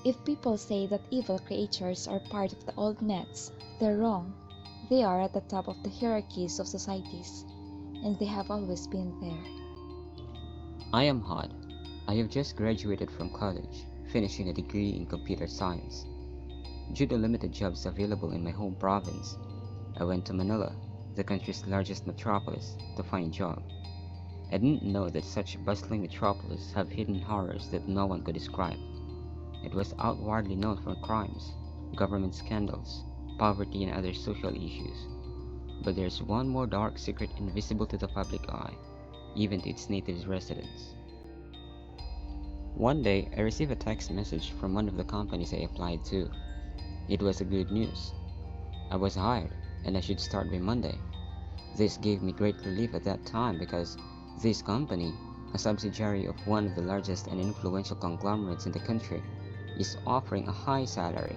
If people say that evil creatures are part of the old nets, they're wrong. They are at the top of the hierarchies of societies, and they have always been there. I am Hod. I have just graduated from college, finishing a degree in computer science. Due to limited jobs available in my home province, I went to Manila, the country's largest metropolis, to find a job. I didn't know that such a bustling metropolis have hidden horrors that no one could describe. It was outwardly known for crimes, government scandals, poverty and other social issues. But there's one more dark secret invisible to the public eye, even to its native residents. One day, I received a text message from one of the companies I applied to. It was a good news. I was hired, and I should start by Monday. This gave me great relief at that time because this company, a subsidiary of one of the largest and influential conglomerates in the country, is offering a high salary.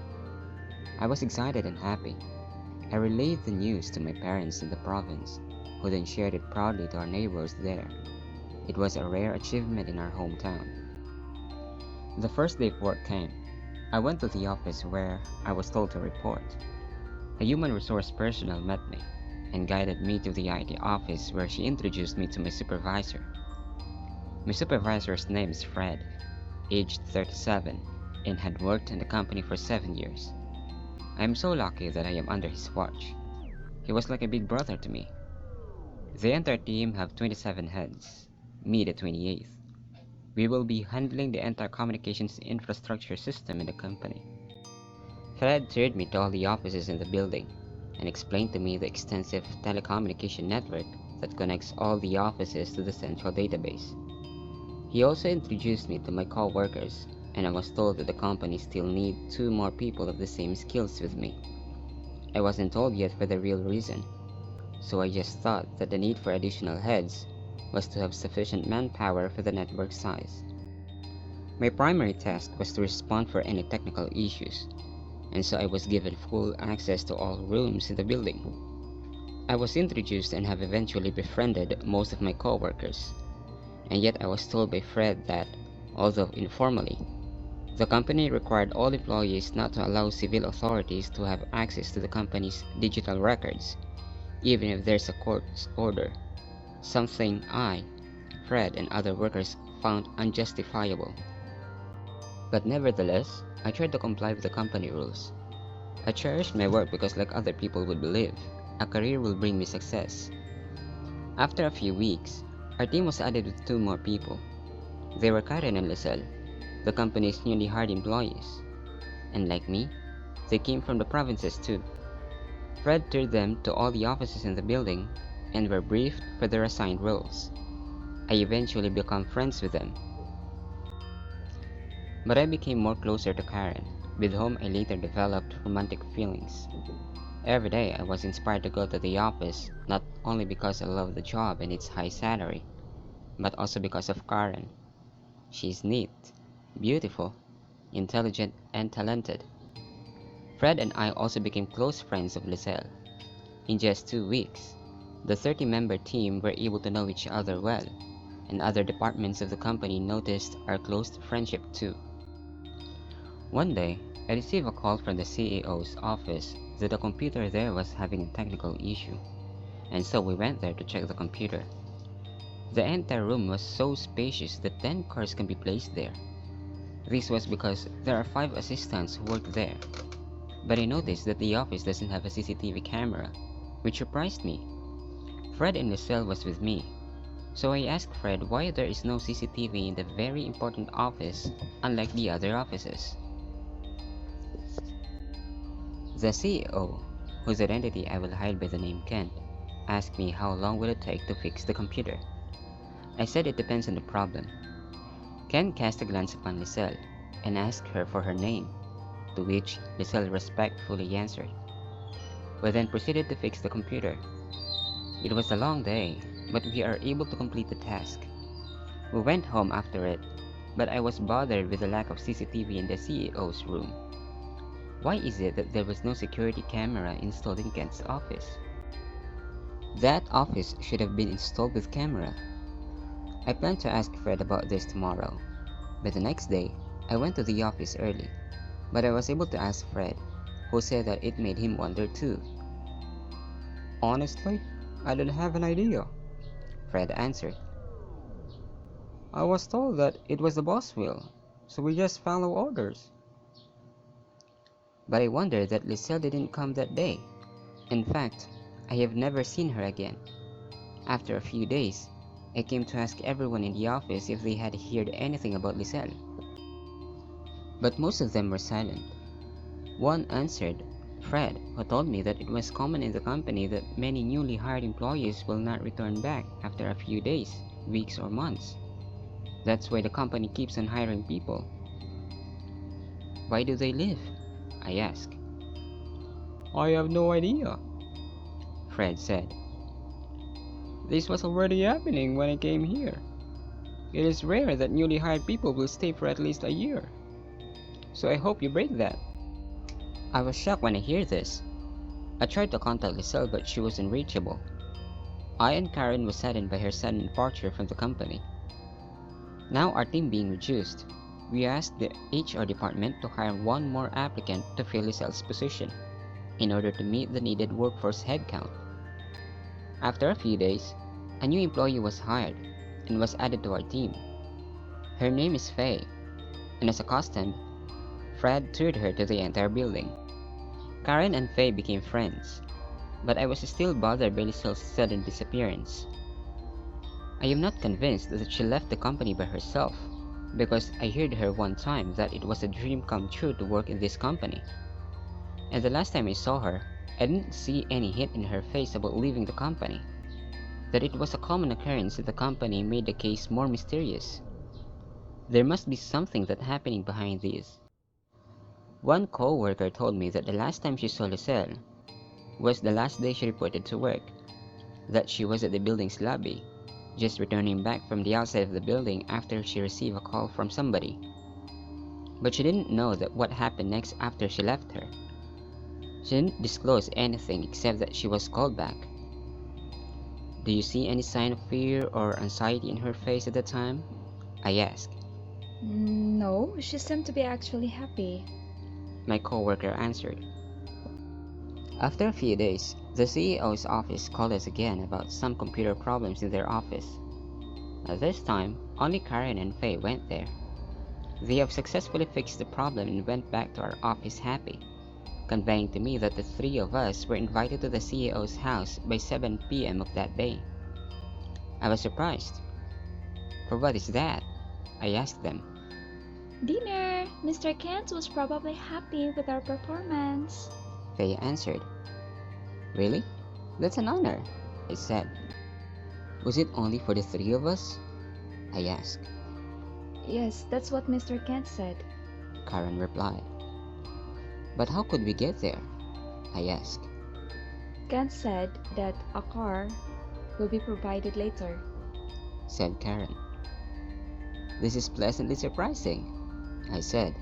I was excited and happy. I relayed the news to my parents in the province, who then shared it proudly to our neighbors there. It was a rare achievement in our hometown. The first day of work came. I went to the office where I was told to report. A human resource personnel met me and guided me to the IT office where she introduced me to my supervisor. My supervisor's name is Fred, aged 37, and had worked in the company for 7 years. I am so lucky that I am under his watch. He was like a big brother to me. The entire team have 27 heads, me the 28th. We will be handling the entire communications infrastructure system in the company. Fred toured me to all the offices in the building and explained to me the extensive telecommunication network that connects all the offices to the central database. He also introduced me to my co-workers, and I was told that the company still need 2 more people of the same skills with me. I wasn't told yet for the real reason, so I just thought that the need for additional heads was to have sufficient manpower for the network size. My primary task was to respond for any technical issues, and so I was given full access to all rooms in the building. I was introduced and have eventually befriended most of my coworkers, and yet I was told by Fred that, although informally, the company required all employees not to allow civil authorities to have access to the company's digital records, even if there's a court's order, something I, Fred, and other workers found unjustifiable. But nevertheless, I tried to comply with the company rules. I cherished my work because, like other people would believe, a career will bring me success. After a few weeks, our team was added with 2 more people. They were Karen and Lizelle, the company's newly hired employees. And like me, they came from the provinces too. Fred toured them to all the offices in the building and were briefed for their assigned roles. I eventually became friends with them. But I became more closer to Karen, with whom I later developed romantic feelings. Every day I was inspired to go to the office, not only because I loved the job and its high salary, but also because of Karen. She's neat, beautiful, intelligent, and talented. Fred and I also became close friends of Lizelle. In just 2 weeks, the 30-member team were able to know each other well, and other departments of the company noticed our close friendship too. One day, I received a call from the CEO's office that the computer there was having a technical issue, and so we went there to check the computer. The entire room was so spacious that 10 cars can be placed there. This was because there are 5 assistants who work there. But I noticed that the office doesn't have a CCTV camera, which surprised me. Fred and Lizelle was with me, so I asked Fred why there is no CCTV in the very important office, unlike the other offices. The CEO, whose identity I will hide by the name Kent, asked me how long will it take to fix the computer. I said it depends on the problem. Ken cast a glance upon Lizelle and asked her for her name, to which Lizelle respectfully answered. We then proceeded to fix the computer. It was a long day, but we are able to complete the task. We went home after it, but I was bothered with the lack of CCTV in the CEO's room. Why is it that there was no security camera installed in Kent's office? That office should have been installed with camera. I plan to ask Fred about this tomorrow, but the next day, I went to the office early. But I was able to ask Fred, who said that it made him wonder too. Honestly, I don't have an idea, Fred answered. I was told that it was the boss will, so we just follow orders. But I wonder that Liselle didn't come that day. In fact, I have never seen her again. After a few days, I came to ask everyone in the office if they had heard anything about Liselle. But most of them were silent. One answered, Fred, who told me that it was common in the company that many newly hired employees will not return back after a few days, weeks, or months. That's why the company keeps on hiring people. Why do they leave? I asked. I have no idea. Fred said. This was already happening when I came here. It is rare that newly hired people will stay for at least a year. So I hope you break that. I was shocked when I heard this. I tried to contact Liselle, but she was unreachable. I and Karen were saddened by her sudden departure from the company. Now our team being reduced, we asked the HR department to hire one more applicant to fill Liselle's position, in order to meet the needed workforce headcount. After a few days, a new employee was hired and was added to our team. Her name is Faye, and as accustomed, Fred toured her to the entire building. Karen and Faye became friends, but I was still bothered by Liselle's sudden disappearance. I am not convinced that she left the company by herself, because I heard her one time that it was a dream come true to work in this company. And the last time I saw her, I didn't see any hint in her face about leaving the company. That it was a common occurrence in the company made the case more mysterious. There must be something that's happening behind this. One co-worker told me that the last time she saw Liselle was the last day she reported to work, that she was at the building's lobby, just returning back from the outside of the building after she received a call from somebody. But she didn't know that what happened next after she left her. She didn't disclose anything except that she was called back. Do you see any sign of fear or anxiety in her face at the time? I asked. No, she seemed to be actually happy. My coworker answered. After a few days, the CEO's office called us again about some computer problems in their office. At this time, only Karen and Faye went there. They have successfully fixed the problem and went back to our office happy, conveying to me that the three of us were invited to the CEO's house by 7 p.m. of that day. I was surprised. For what is that? I asked them. Dinner! Mr. Kent was probably happy with our performance. Faye answered. Really? That's an honor, I said. Was it only for the three of us? I asked. Yes, that's what Mr. Kent said. Karen replied. But how could we get there? I asked. Kent said that a car will be provided later, said Karen. This is pleasantly surprising, I said.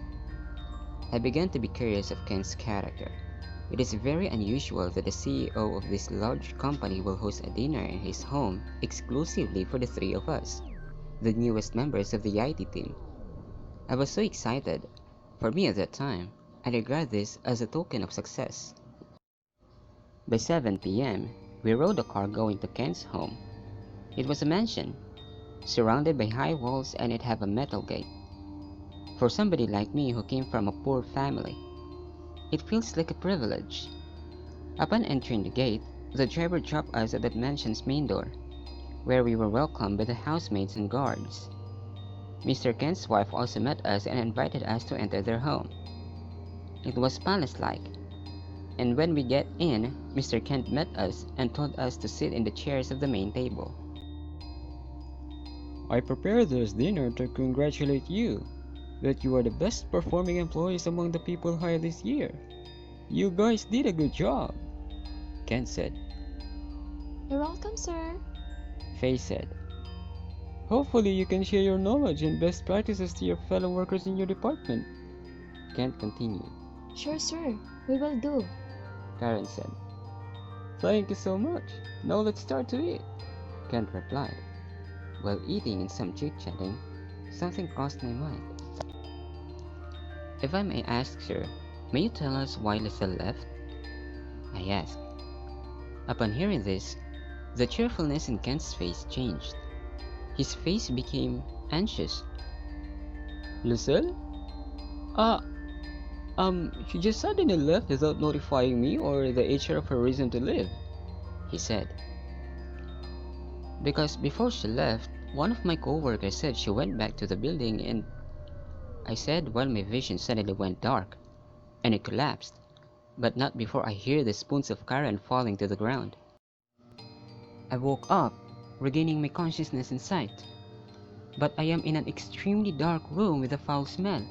I began to be curious of Kent's character. It is very unusual that the CEO of this large company will host a dinner in his home exclusively for the three of us, the newest members of the IT team. I was so excited. For me at that time, I regard this as a token of success. By 7 p.m., we rode a car going to Kent's home. It was a mansion, surrounded by high walls, and it had a metal gate. For somebody like me who came from a poor family, it feels like a privilege. Upon entering the gate, the driver dropped us at the mansion's main door, where we were welcomed by the housemaids and guards. Mr. Kent's wife also met us and invited us to enter their home. It was palace-like, and when we get in, Mr. Kent met us and told us to sit in the chairs of the main table. I prepared this dinner to congratulate you that you are the best performing employees among the people hired this year. You guys did a good job, Kent said. You're welcome, sir. Faye said. Hopefully you can share your knowledge and best practices to your fellow workers in your department, Kent continued. Sure, sir. We will do. Karen said. Thank you so much. Now let's start to eat, Kent replied. While eating and some chit-chatting, something crossed my mind. If I may ask, sir, may you tell us why Lisa left? I asked. Upon hearing this, the cheerfulness in Kent's face changed. His face became anxious. Lucille? Ah, she just suddenly left without notifying me or the HR of her reason to leave, he said. Because before she left, one of my coworkers said she went back to the building and I said while my vision suddenly went dark, and it collapsed, but not before I hear the spoons of Karen falling to the ground. I woke up, regaining my consciousness and sight, but I am in an extremely dark room with a foul smell.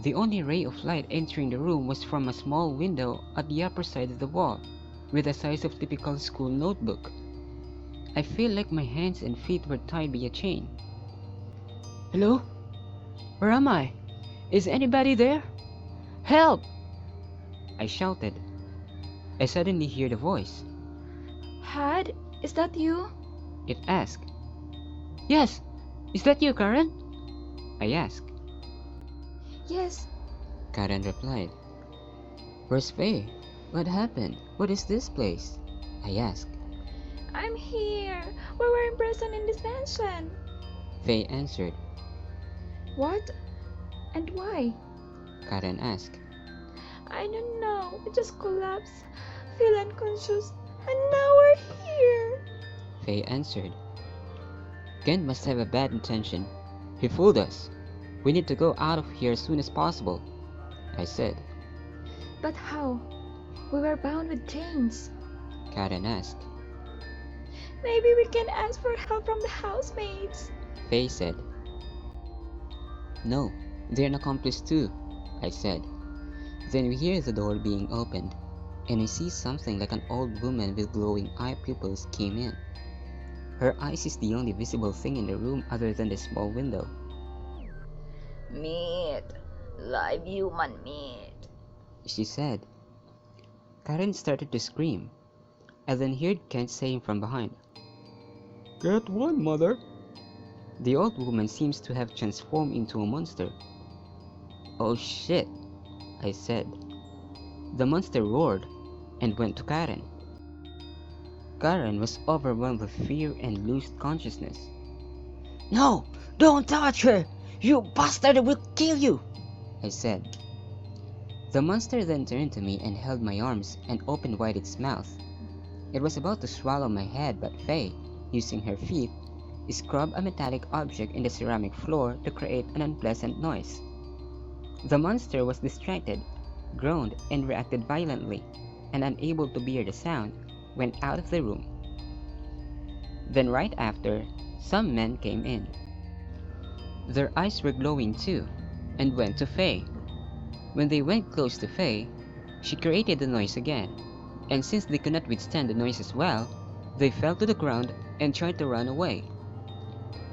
The only ray of light entering the room was from a small window at the upper side of the wall, with the size of typical school notebook. I feel like my hands and feet were tied by a chain. Hello? Where am I? Is anybody there? Help! I shouted. I suddenly heard a voice. Had, is that you? It asked. Yes! Is that you, Karen? I asked. Yes. Karen replied. Where's Faye? What happened? What is this place? I asked. I'm here. We were imprisoned in this mansion. Faye answered. What? And why? Karen asked. I don't know. We just collapsed, feel unconscious, and now we're here. Faye answered. Kent must have a bad intention. He fooled us. We need to go out of here as soon as possible, I said. But how? We were bound with chains. Karen asked. Maybe we can ask for help from the housemates. Faye said. No, they're an accomplice too, I said. Then we hear the door being opened, and we see something like an old woman with glowing eye pupils came in. Her eyes is the only visible thing in the room other than the small window. Meat. Live human meat. She said. Karen started to scream. I then heard Kent saying from behind, Get one, mother. The old woman seems to have transformed into a monster. Oh shit, I said. The monster roared and went to Karen. Karen was overwhelmed with fear and lost consciousness. No! Don't touch her! You bastard will kill you! I said. The monster then turned to me and held my arms and opened wide its mouth. It was about to swallow my head, but Faye, using her feet, scrubbed a metallic object in the ceramic floor to create an unpleasant noise. The monster was distracted, groaned, and reacted violently, and unable to bear the sound, went out of the room. Then right after, some men came in. Their eyes were glowing too, and went to Faye. When they went close to Faye, she created the noise again, and since they could not withstand the noise as well, they fell to the ground and tried to run away.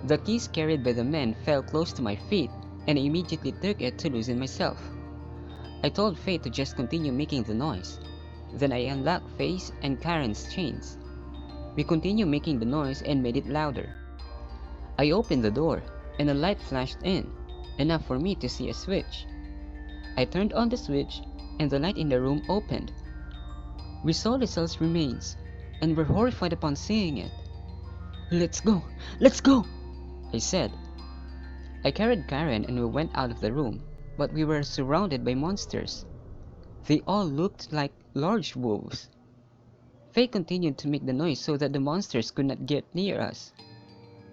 The keys carried by the men fell close to my feet, and I immediately took it to loosen myself. I told Faye to just continue making the noise. Then I unlocked Faye's and Karen's chains. We continued making the noise and made it louder. I opened the door, and a light flashed in, enough for me to see a switch. I turned on the switch, and the light in the room opened. We saw Lizelle's remains, and were horrified upon seeing it. Let's go! Let's go! I said. I carried Karen and we went out of the room, but we were surrounded by monsters. They all looked like large wolves. Faye continued to make the noise so that the monsters could not get near us.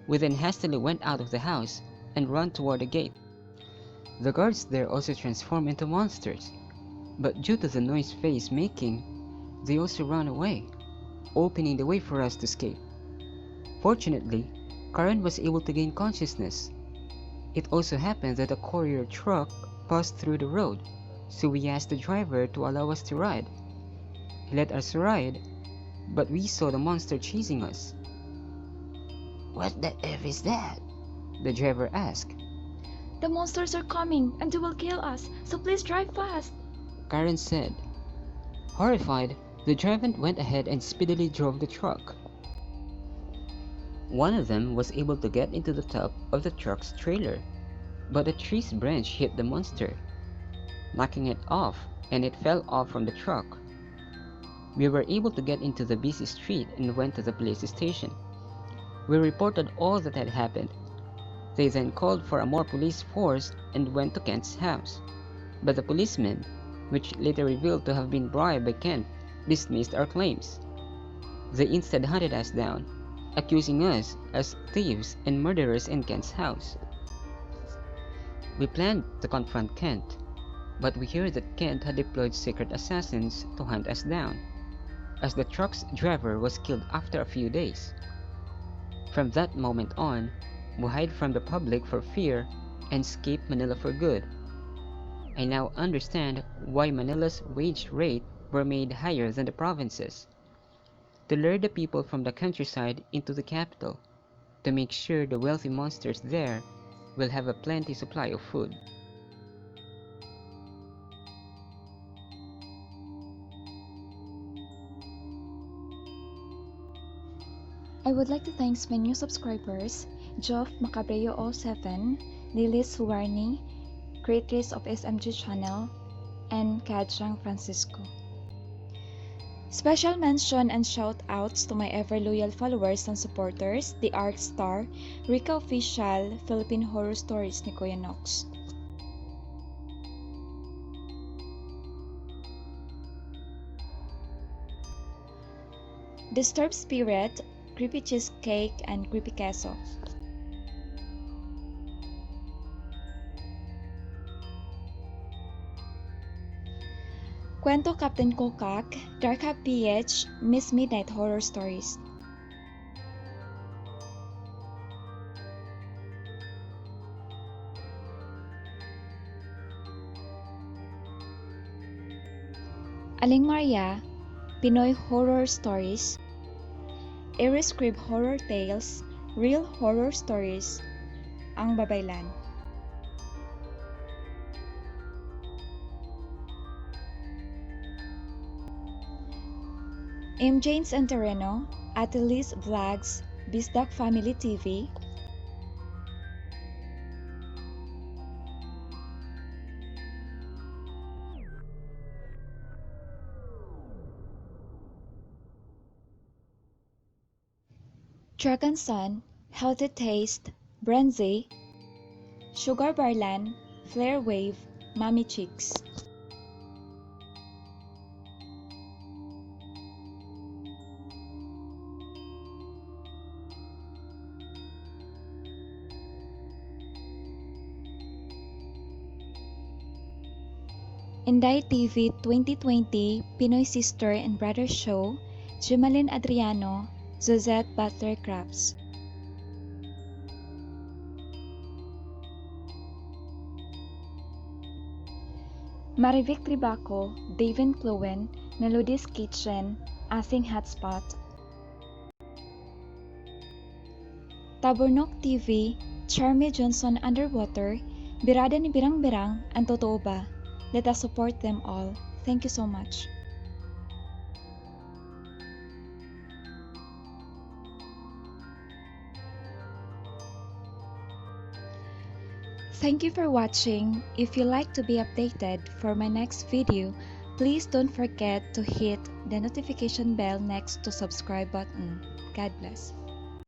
We then hastily went out of the house and ran toward the gate. The guards there also transformed into monsters, but due to the noise Faye is making, they also ran away, opening the way for us to escape. Fortunately, Karen was able to gain consciousness. It also happened that a courier truck passed through the road, so we asked the driver to allow us to ride. He let us ride, but we saw the monster chasing us. What the F is that? The driver asked. The monsters are coming and they will kill us, so please drive fast. Karen said. Horrified, the driver went ahead and speedily drove the truck. One of them was able to get into the top of the truck's trailer, but a tree's branch hit the monster, knocking it off, and it fell off from the truck. We were able to get into the busy street and went to the police station. We reported all that had happened. They then called for a more police force and went to Kent's house. But the policemen, which later revealed to have been bribed by Kent, dismissed our claims. They instead hunted us down, accusing us as thieves and murderers in Kent's house. We planned to confront Kent, but we heard that Kent had deployed secret assassins to hunt us down, as the truck's driver was killed after a few days. From that moment on, we hid from the public for fear and escaped Manila for good. I now understand why Manila's wage rate were made higher than the provinces, to lure the people from the countryside into the capital, to make sure the wealthy monsters there will have a plenty supply of food. I would like to thank my new subscribers, Geoff Macabreo07, Lilis Huarni, creators of SMG channel, and Kajang Francisco. Special mention and shout outs to my ever loyal followers and supporters, the Arc Star, Rika Official, Philippine Horror Stories ni Kuya Nox. Disturbed Spirit, Creepy Cheesecake, and Creepy Queso. Kwento Captain Kokak, Dark Hub PH, Miss Midnight Horror Stories. Aling Maria, Pinoy Horror Stories. Iris Crib Horror Tales, Real Horror Stories, Ang Babaylan. M. Janes and Terreno, Atelis Vlogs, Bisdak Family TV. Dragon Sun, Healthy Taste, Brenzy, Sugar Barlan, Flare Wave, Mommy Cheeks. Inday TV 2020 Pinoy Sister and Brother Show, Jimalyn Adriano, Zuzette Butler Crafts. Marivic Tribaco, Davin Cluen, Melodies Kitchen, Asing Hotspot. Tabernok TV, Charmy Johnson Underwater, Birada ni Birang-Birang, ang totoo ba? Let us support them all. Thank you so much. Thank you for watching. If you like to be updated for my next video, please don't forget to hit the notification bell next to subscribe button. God bless.